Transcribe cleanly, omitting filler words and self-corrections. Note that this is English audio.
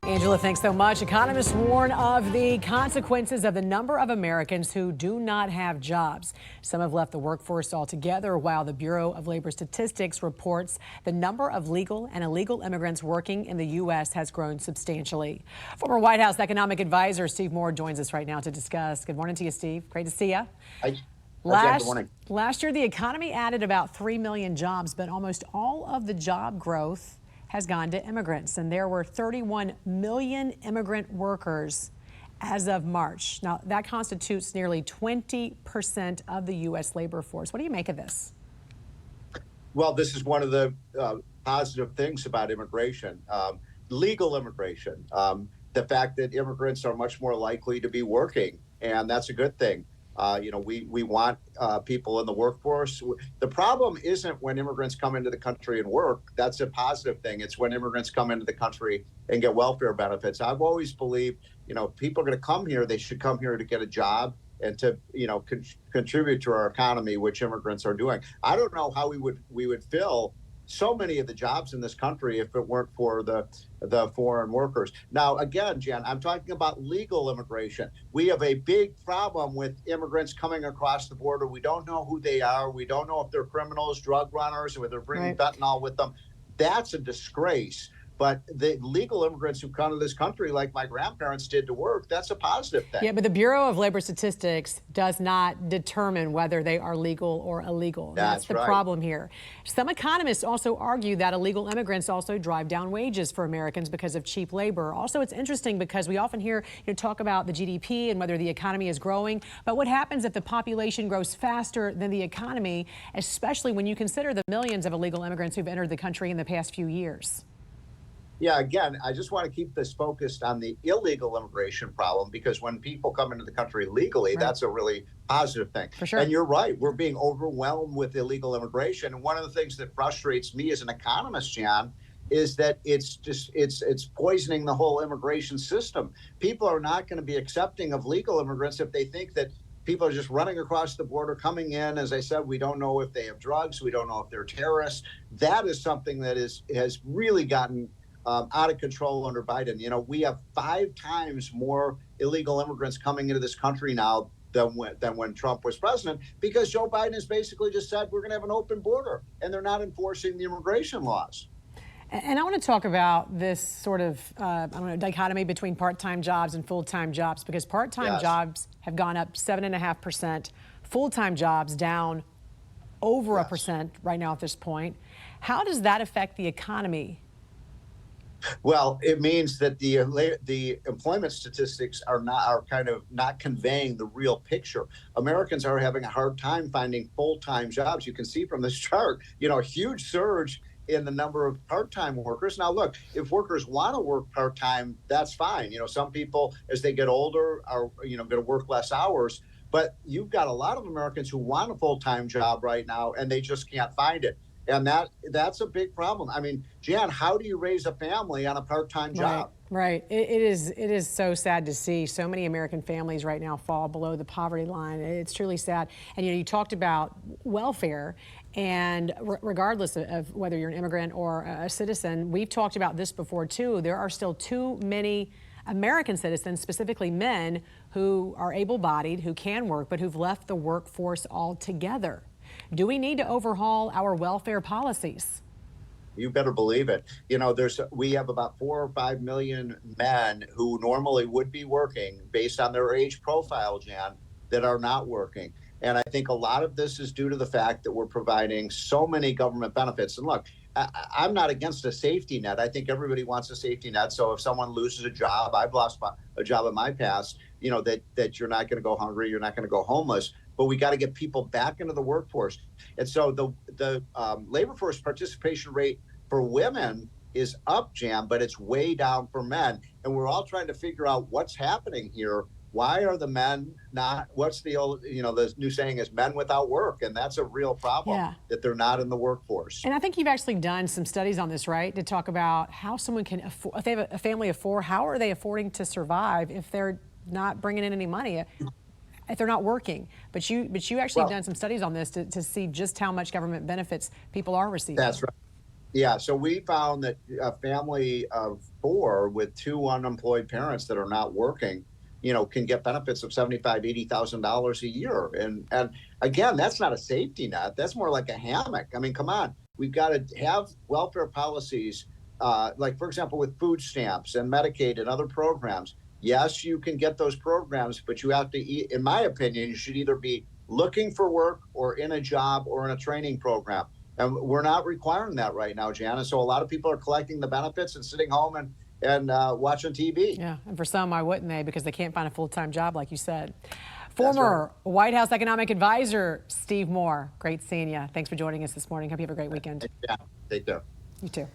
Angela, thanks so much. Economists warn of the consequences of the number of Americans who do not have jobs. Some have left the workforce altogether, while the Bureau of Labor Statistics reports the number of legal and illegal immigrants working in the U.S. has grown substantially. Former White House economic advisor Steve Moore joins us right now to discuss. Good morning to you, Steve. Great to see you. Hi. Good morning. Last year, the economy added about 3 million jobs, but almost all of the job growth has gone to immigrants, and there were 31 million immigrant workers as of March. Now, that constitutes nearly 20% of the U.S. labor force. What do you make of this? Well, this is one of the positive things about immigration, legal immigration, the fact that immigrants are much more likely to be working, and that's a good thing. We want people in the workforce. The problem isn't when immigrants come into the country and work. That's a positive thing. It's when immigrants come into the country and get welfare benefits. I've always believed, if people are going to come here, they should come here to get a job and to, contribute to our economy, which immigrants are doing. I don't know how we would fill so many of the jobs in this country if it weren't for the foreign workers. Now, again, Jen, I'm talking about legal immigration. We have a big problem with immigrants coming across the border. We don't know who they are. We don't know if they're criminals, drug runners, or they're bringing fentanyl with them. That's a disgrace. But the legal immigrants who come to this country, like my grandparents did to work, that's a positive thing. Yeah, but the Bureau of Labor Statistics does not determine whether they are legal or illegal. That's the problem here. Some economists also argue that illegal immigrants also drive down wages for Americans because of cheap labor. Also, it's interesting because we often hear talk about the GDP and whether the economy is growing. But what happens if the population grows faster than the economy, especially when you consider the millions of illegal immigrants who've entered the country in the past few years? Yeah, again, I just want to keep this focused on the illegal immigration problem, because when people come into the country legally, that's a really positive thing. For sure. And you're right, we're being overwhelmed with illegal immigration. And one of the things that frustrates me as an economist, Jan, is that it's poisoning the whole immigration system. People are not going to be accepting of legal immigrants if they think that people are just running across the border, coming in. As I said, we don't know if they have drugs. We don't know if they're terrorists. That is something that has really gotten out of control under Biden. We have 5 times more illegal immigrants coming into this country now than when Trump was president, because Joe Biden has basically just said we're going to have an open border, and they're not enforcing the immigration laws. And I want to talk about this sort of dichotomy between part-time jobs and full-time jobs, because part-time jobs have gone up 7.5%, full-time jobs down over 1% right now at this point. How does that affect the economy? Well, it means that the employment statistics are kind of not conveying the real picture. Americans are having a hard time finding full-time jobs. You can see from this chart, a huge surge in the number of part-time workers. Now, look, if workers want to work part-time, that's fine. Some people, as they get older, are going to work less hours. But you've got a lot of Americans who want a full-time job right now, and they just can't find it. And that's a big problem. I mean, Jan, how do you raise a family on a part-time job? Right. It is so sad to see so many American families right now fall below the poverty line. It's truly sad. And you talked about welfare, and regardless of whether you're an immigrant or a citizen, we've talked about this before too. There are still too many American citizens, specifically men, who are able-bodied, who can work, but who've left the workforce altogether. Do we need to overhaul our welfare policies? You better believe it. We have about 4 or 5 million men who normally would be working based on their age profile, Jan, that are not working. And I think a lot of this is due to the fact that we're providing so many government benefits. And look, I'm not against a safety net. I think everybody wants a safety net. So if someone loses a job, I've lost a job in my past, that you're not going to go hungry, you're not going to go homeless. But we got to get people back into the workforce. And so the labor force participation rate for women is up, Jan, but it's way down for men. And we're all trying to figure out what's happening here. Why are the men not? What's the old, the new saying is men without work. And that's a real problem, that they're not in the workforce. And I think you've actually done some studies on this, right? To talk about how someone can afford, if they have a family of 4, how are they affording to survive if they're not bringing in any money? If they're not working. But you actually have done some studies on this to see just how much government benefits people are receiving. That's right. Yeah, so we found that a family of 4 with 2 unemployed parents that are not working, can get benefits of $75,000, $80,000 a year. And again, that's not a safety net. That's more like a hammock. I mean, come on. We've got to have welfare policies, like, for example, with food stamps and Medicaid and other programs. Yes, you can get those programs, but you have to, in my opinion, you should either be looking for work or in a job or in a training program. And we're not requiring that right now, Jana. So a lot of people are collecting the benefits and sitting home and watching TV. Yeah, and for some, why wouldn't they? Because they can't find a full-time job, like you said. Former White House economic advisor Steve Moore, great seeing you. Thanks for joining us this morning. Hope you have a great weekend. Yeah, take care. You too.